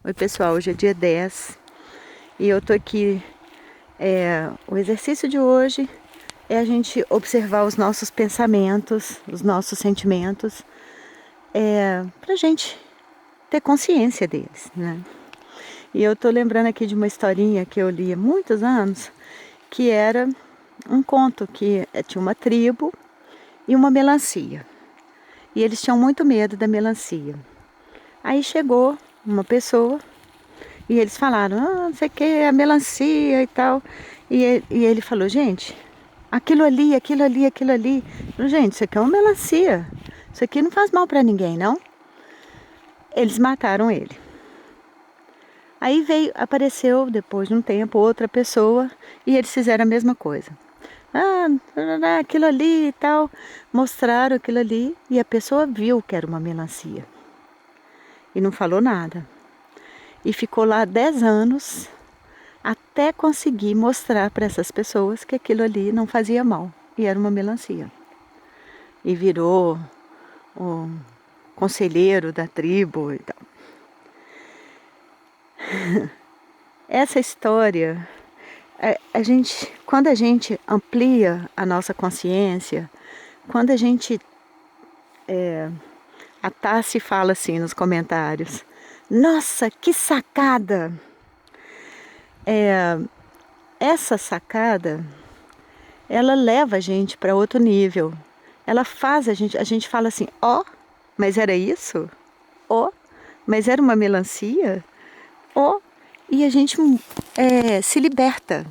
Oi pessoal, hoje é dia 10 e eu tô aqui. O exercício de hoje é a gente observar os nossos pensamentos, os nossos sentimentos, pra gente ter consciência deles, né? E eu tô lembrando aqui de uma historinha que eu li há muitos anos, que era um conto que tinha uma tribo e uma melancia. E eles tinham muito medo da melancia. Aí chegou uma pessoa. E eles falaram, não sei o que, a melancia e tal. E ele falou, gente, aquilo ali, aquilo ali, aquilo ali. Eu falei, gente, isso aqui é uma melancia. Isso aqui não faz mal para ninguém, não. Eles mataram ele. Aí apareceu depois de um tempo outra pessoa e eles fizeram a mesma coisa. Aquilo ali e tal. Mostraram aquilo ali e a pessoa viu que era uma melancia. E não falou nada. E ficou lá 10 anos até conseguir mostrar para essas pessoas que aquilo ali não fazia mal e era uma melancia. E virou o conselheiro da tribo e tal. Essa história, quando a gente amplia a nossa consciência, quando a gente, a Tassi fala assim nos comentários, nossa, que sacada! Essa sacada, ela leva a gente para outro nível. Ela faz a gente fala assim, ó, mas era isso? Ó, mas era uma melancia? Ó, e a gente se liberta.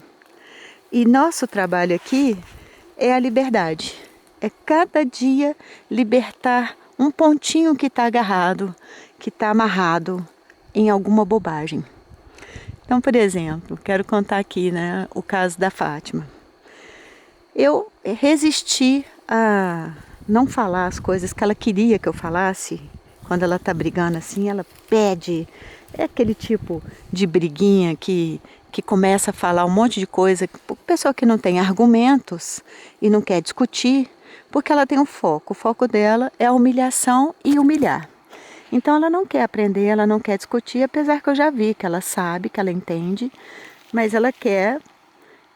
E nosso trabalho aqui é a liberdade. É cada dia libertar um pontinho que está agarrado, que está amarrado em alguma bobagem. Então, por exemplo, quero contar aqui, né, o caso da Fátima. Eu resisti a não falar as coisas que ela queria que eu falasse. Quando ela tá brigando assim, ela pede. É aquele tipo de briguinha que começa a falar um monte de coisa. Pessoa que não tem argumentos e não quer discutir, porque ela tem um foco. O foco dela é a humilhação e humilhar. Então ela não quer aprender, ela não quer discutir, apesar que eu já vi que ela sabe, que ela entende, mas ela quer.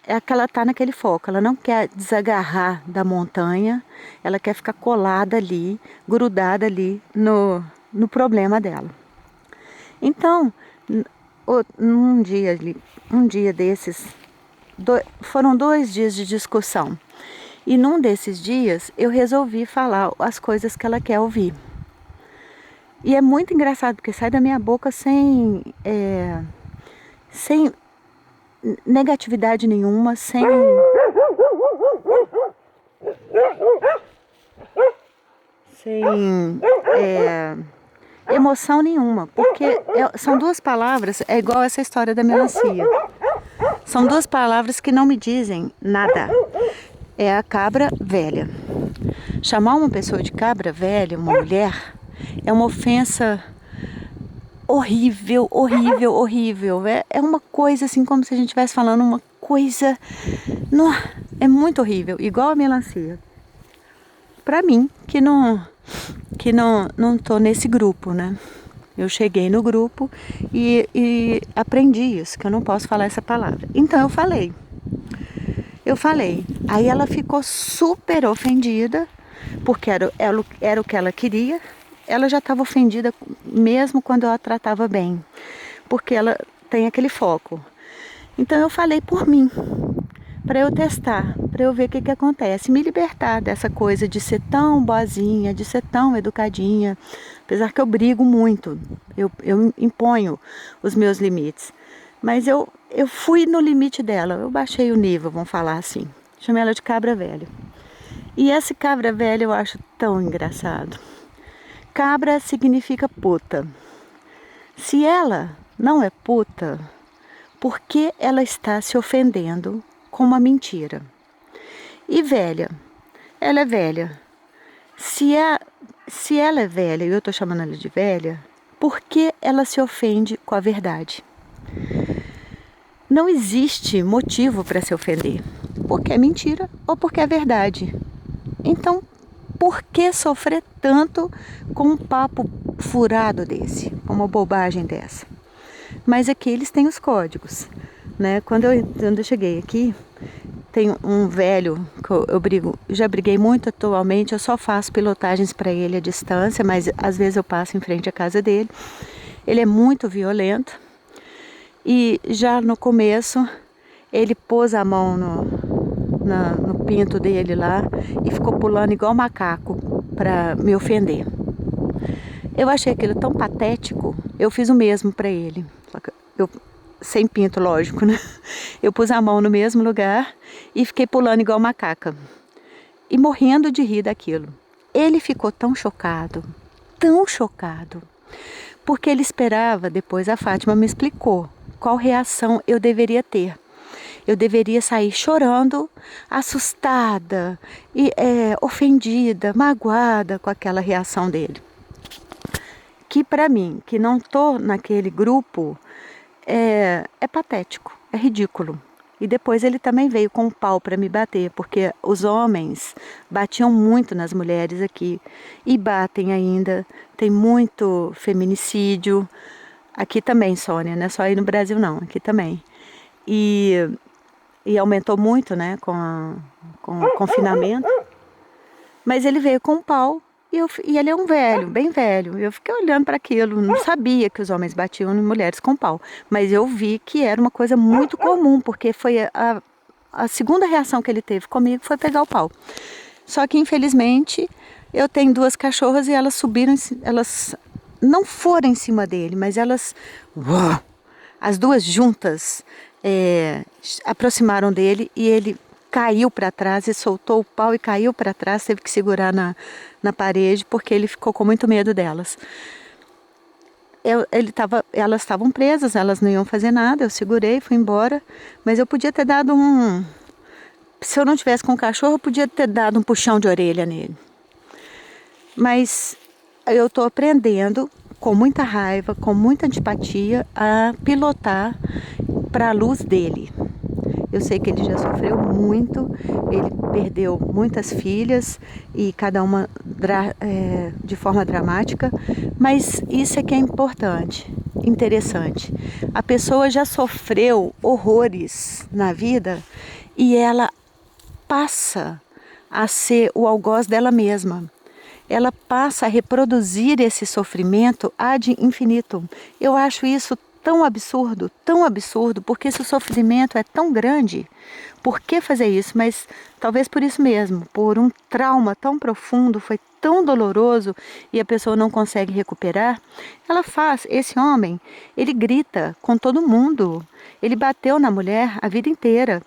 É que ela está naquele foco, ela não quer desagarrar da montanha, ela quer ficar colada ali, grudada ali no problema dela. Então, um dia desses, foram 2 dias de discussão. E num desses dias eu resolvi falar as coisas que ela quer ouvir. E é muito engraçado, porque sai da minha boca sem negatividade nenhuma, sem emoção nenhuma, porque são 2 palavras, é igual essa história da melancia. São 2 palavras que não me dizem nada. É a cabra velha. Chamar uma pessoa de cabra velha, uma mulher, é uma ofensa horrível, horrível, horrível. É uma coisa assim, como se a gente estivesse falando uma coisa. É muito horrível, igual a melancia. Para mim, que não tô nesse grupo, né? Eu cheguei no grupo e aprendi isso, que eu não posso falar essa palavra. Então eu falei. Aí ela ficou super ofendida, porque era o que ela queria. Ela já estava ofendida mesmo quando eu a tratava bem, porque ela tem aquele foco. Então eu falei por mim, para eu testar, para eu ver o que acontece, me libertar dessa coisa de ser tão boazinha, de ser tão educadinha, apesar que eu brigo muito, eu imponho os meus limites, mas eu fui no limite dela, eu baixei o nível, vamos falar assim, chamei ela de cabra velha. E esse cabra velha eu acho tão engraçado. Cabra significa puta. Se ela não é puta, por que ela está se ofendendo com uma mentira? E velha, ela é velha. Se ela é velha e eu estou chamando ela de velha, por que ela se ofende com a verdade? Não existe motivo para se ofender, porque é mentira ou porque é verdade. Então, por que sofrer tanto com um papo furado desse, com uma bobagem dessa? Mas aqui eles têm os códigos, né? Quando eu cheguei aqui, tem um velho que eu brigo, já briguei muito atualmente, eu só faço pilotagens para ele à distância, mas às vezes eu passo em frente à casa dele. Ele é muito violento e já no começo ele pôs a mão no pinto dele lá e ficou pulando igual macaco para me ofender. Eu achei aquilo tão patético, eu fiz o mesmo para ele. Só que eu, sem pinto, lógico, né? Eu pus a mão no mesmo lugar e fiquei pulando igual macaca. E morrendo de rir daquilo. Ele ficou tão chocado, porque ele esperava, depois a Fátima me explicou qual reação eu deveria ter. Eu deveria sair chorando, assustada, e, ofendida, magoada com aquela reação dele. Que para mim, que não estou naquele grupo, é patético, é ridículo. E depois ele também veio com um pau para me bater, porque os homens batiam muito nas mulheres aqui e batem ainda. Tem muito feminicídio. Aqui também, Sônia, não é só aí no Brasil não, aqui também. E aumentou muito, né, com o confinamento. Mas ele veio com um pau e ele é um velho, bem velho. Eu fiquei olhando para aquilo, não sabia que os homens batiam em mulheres com pau. Mas eu vi que era uma coisa muito comum, porque foi a segunda reação que ele teve comigo foi pegar o pau. Só que infelizmente eu tenho 2 cachorras e elas subiram, elas não foram em cima dele, mas elas, as 2 juntas, aproximaram dele e ele caiu para trás e soltou o pau e caiu para trás, teve que segurar na parede porque ele ficou com muito medo delas. Elas estavam presas, elas não iam fazer nada, eu segurei, fui embora, mas eu podia ter dado se eu não tivesse com o cachorro, eu podia ter dado um puxão de orelha nele. Mas eu estou aprendendo com muita raiva, com muita antipatia, a pilotar para a luz dele. Eu sei que ele já sofreu muito, ele perdeu muitas filhas e cada uma de forma dramática, mas isso é que é importante, interessante. A pessoa já sofreu horrores na vida e ela passa a ser o algoz dela mesma. Ela passa a reproduzir esse sofrimento ad infinitum. Eu acho isso tão absurdo, porque esse sofrimento é tão grande. Por que fazer isso? Mas talvez por isso mesmo, por um trauma tão profundo, foi tão doloroso e a pessoa não consegue recuperar. Ela faz, esse homem, ele grita com todo mundo. Ele bateu na mulher a vida inteira.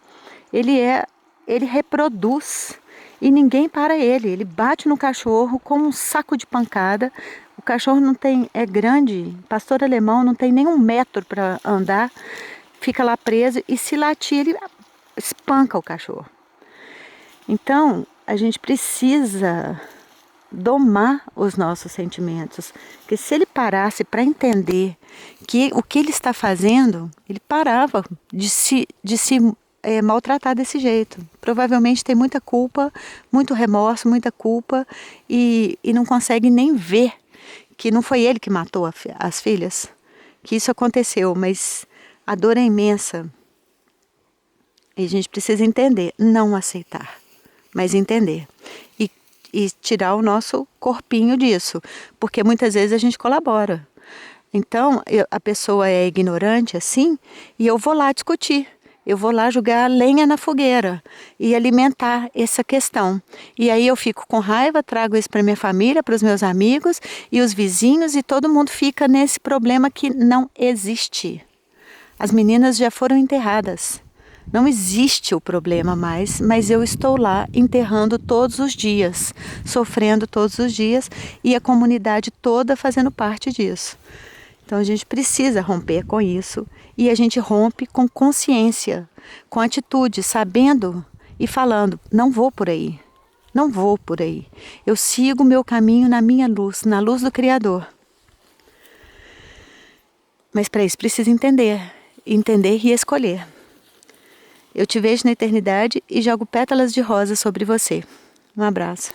Ele reproduz e ninguém para ele. Ele bate no cachorro com um saco de pancada. O cachorro não tem, é grande, pastor alemão, não tem nem 1 metro para andar, fica lá preso e se latir, ele espanca o cachorro. Então, a gente precisa domar os nossos sentimentos, porque se ele parasse para entender que o que ele está fazendo, ele parava de se maltratar desse jeito. Provavelmente tem muita culpa, muito remorso, muita culpa e não consegue nem ver que não foi ele que matou as filhas, que isso aconteceu, mas a dor é imensa. E a gente precisa entender, não aceitar, mas entender. E tirar o nosso corpinho disso, porque muitas vezes a gente colabora. Então, a pessoa é ignorante assim, e eu vou lá discutir. Eu vou lá jogar lenha na fogueira e alimentar essa questão. E aí eu fico com raiva, trago isso para minha família, para os meus amigos e os vizinhos e todo mundo fica nesse problema que não existe. As meninas já foram enterradas. Não existe o problema mais, mas eu estou lá enterrando todos os dias, sofrendo todos os dias e a comunidade toda fazendo parte disso. Então a gente precisa romper com isso e a gente rompe com consciência, com atitude, sabendo e falando, não vou por aí, não vou por aí. Eu sigo o meu caminho na minha luz, na luz do Criador. Mas para isso precisa entender e escolher. Eu te vejo na eternidade e jogo pétalas de rosa sobre você. Um abraço.